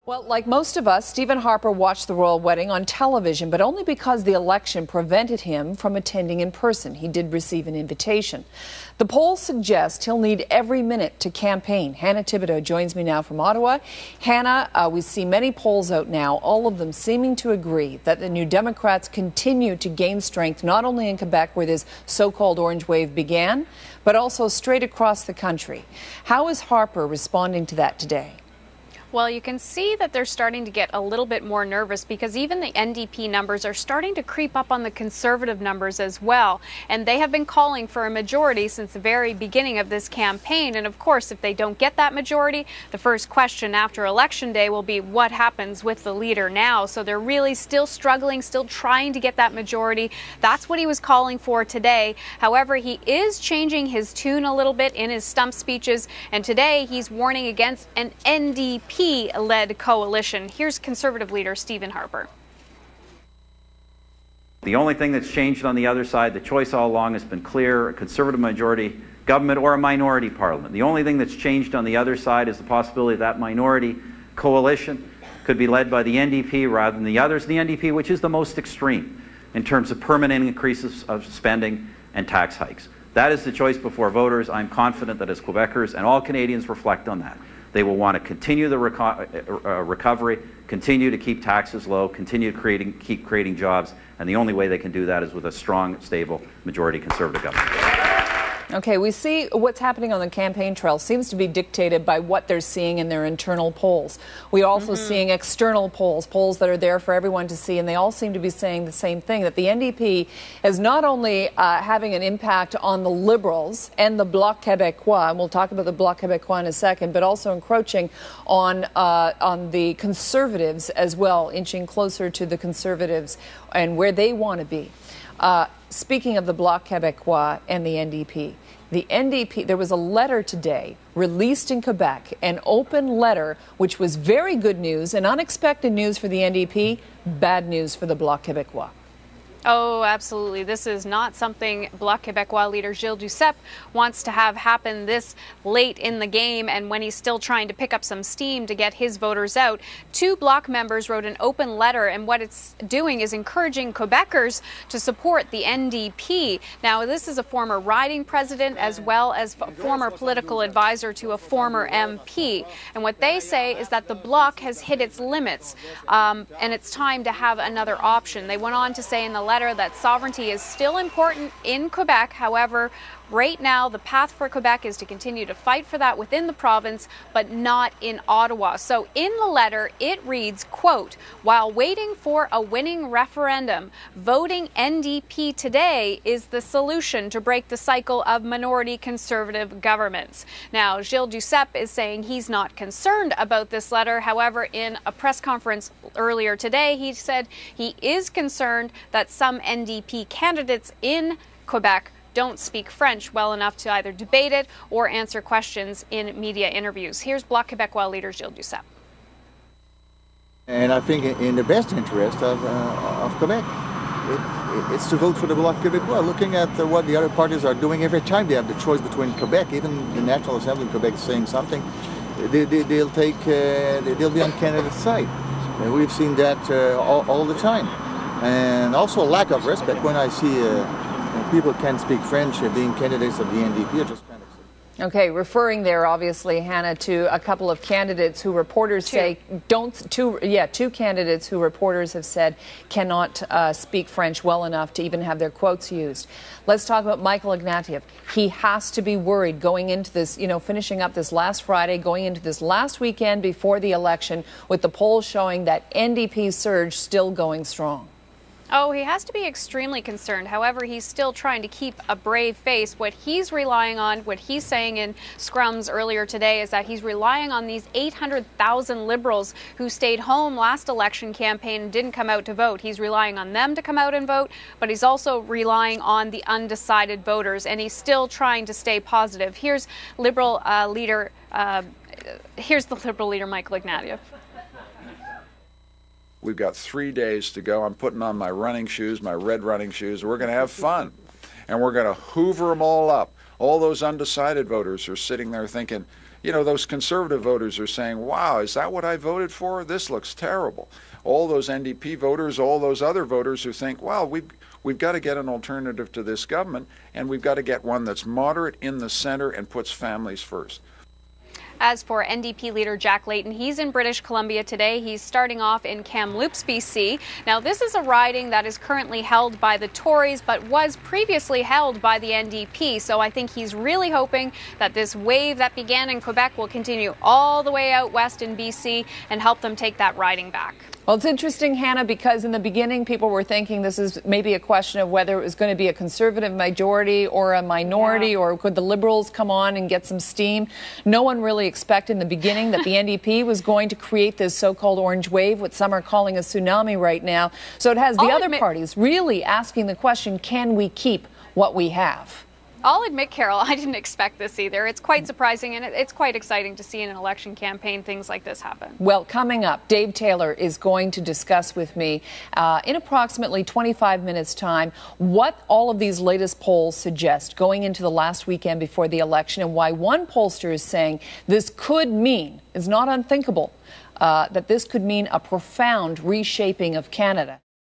Well, like most of us, Stephen Harper watched the royal wedding on television, but only because the election prevented him from attending in person. He did receive an invitation. The polls suggest he'll need every minute to campaign. Hannah Thibodeau joins me now from Ottawa. Hannah, we see many polls out now, all of them seeming to agree that the New Democrats continue to gain strength, not only in Quebec, where this so-called orange wave began, but also straight across the country. How is Harper responding to that today? Well, you can see that they're starting to get a little bit more nervous because even the NDP numbers are starting to creep up on the Conservative numbers as well. And they have been calling for a majority since the very beginning of this campaign. And of course, if they don't get that majority, the first question after Election Day will be what happens with the leader now. So they're really still struggling, still trying to get that majority. That's what he was calling for today. However, he is changing his tune a little bit in his stump speeches. And today he's warning against an NDP-led coalition. Here's Conservative leader Stephen Harper. The only thing that's changed on the other side, the choice all along has been clear, a Conservative majority government or a minority parliament. The only thing that's changed on the other side is the possibility that minority coalition could be led by the NDP rather than the others. The NDP, which is the most extreme in terms of permanent increases of spending and tax hikes. That is the choice before voters. I'm confident that as Quebecers and all Canadians reflect on that, they will want to continue the recovery, continue to keep taxes low, continue to keep creating jobs, and the only way they can do that is with a strong, stable majority Conservative government. Okay, we see what's happening on the campaign trail seems to be dictated by what they're seeing in their internal polls. We're also seeing external polls, polls that are there for everyone to see, and they all seem to be saying the same thing, that the NDP is not only having an impact on the Liberals and the Bloc Québécois, and we'll talk about the Bloc Québécois in a second, but also encroaching on the Conservatives as well, inching closer to the Conservatives and where they want to be. Speaking of the Bloc Québécois and the NDP, there was a letter today released in Quebec, an open letter, which was very good news and unexpected news for the NDP, bad news for the Bloc Québécois. Oh, absolutely. This is not something Bloc Québécois leader Gilles Duceppe wants to have happen this late in the game and when he's still trying to pick up some steam to get his voters out. Two Bloc members wrote an open letter, and what it's doing is encouraging Quebecers to support the NDP. Now, this is a former riding president as well as a former political advisor to a former MP. And what they say is that the Bloc has hit its limits and it's time to have another option. They went on to say in the letter that sovereignty is still important in Quebec. However, right now, the path for Quebec is to continue to fight for that within the province, but not in Ottawa. So in the letter, it reads, quote, while waiting for a winning referendum, voting NDP today is the solution to break the cycle of minority Conservative governments. Now, Gilles Duceppe is saying he's not concerned about this letter. However, in a press conference earlier today, he said he is concerned that some NDP candidates in Quebec don't speak French well enough to either debate it or answer questions in media interviews. Here's Bloc Québécois leader Gilles Duceppe. And I think in the best interest of Quebec, it's to vote for the Bloc Québécois. Looking at what the other parties are doing every time they have the choice between Quebec, even the National Assembly in Quebec is saying something, they'll be on Canada's side. And we've seen that all the time. And also a lack of respect when I see people can't speak French being candidates of the NDP are just kind of silly. Okay, referring there, obviously, Hannah, to a couple of candidates who reporters say two candidates who reporters have said cannot speak French well enough to even have their quotes used. Let's talk about Michael Ignatieff. He has to be worried going into this, finishing up this last Friday, going into this last weekend before the election, with the polls showing that NDP surge still going strong. Oh, he has to be extremely concerned. However, he's still trying to keep a brave face. What he's relying on, what he's saying in scrums earlier today, is that he's relying on these 800,000 Liberals who stayed home last election campaign and didn't come out to vote. He's relying on them to come out and vote, but he's also relying on the undecided voters, and he's still trying to stay positive. Here's Liberal leader Michael Ignatieff. We've got 3 days to go. I'm putting on my running shoes, my red running shoes. We're going to have fun. And we're going to hoover them all up. All those undecided voters are sitting there thinking, you know, those conservative voters are saying, wow, is that what I voted for? This looks terrible. All those NDP voters, all those other voters who think, well, we've got to get an alternative to this government, and we've got to get one that's moderate in the center and puts families first. As for NDP leader Jack Layton, he's in British Columbia today. He's starting off in Kamloops, BC. Now, this is a riding that is currently held by the Tories, but was previously held by the NDP. So I think he's really hoping that this wave that began in Quebec will continue all the way out west in BC and help them take that riding back. Well, it's interesting, Hannah, because in the beginning, people were thinking this is maybe a question of whether it was going to be a Conservative majority or a minority, or could the Liberals come on and get some steam. No one really expected in the beginning that the NDP was going to create this so-called orange wave, what some are calling a tsunami right now. So it has the other parties really asking the question, can we keep what we have? I'll admit, Carol, I didn't expect this either. It's quite surprising, and it's quite exciting to see in an election campaign things like this happen. Well, coming up, Dave Taylor is going to discuss with me in approximately 25 minutes' time what all of these latest polls suggest going into the last weekend before the election, and why one pollster is saying this could mean, is not unthinkable, that this could mean a profound reshaping of Canada.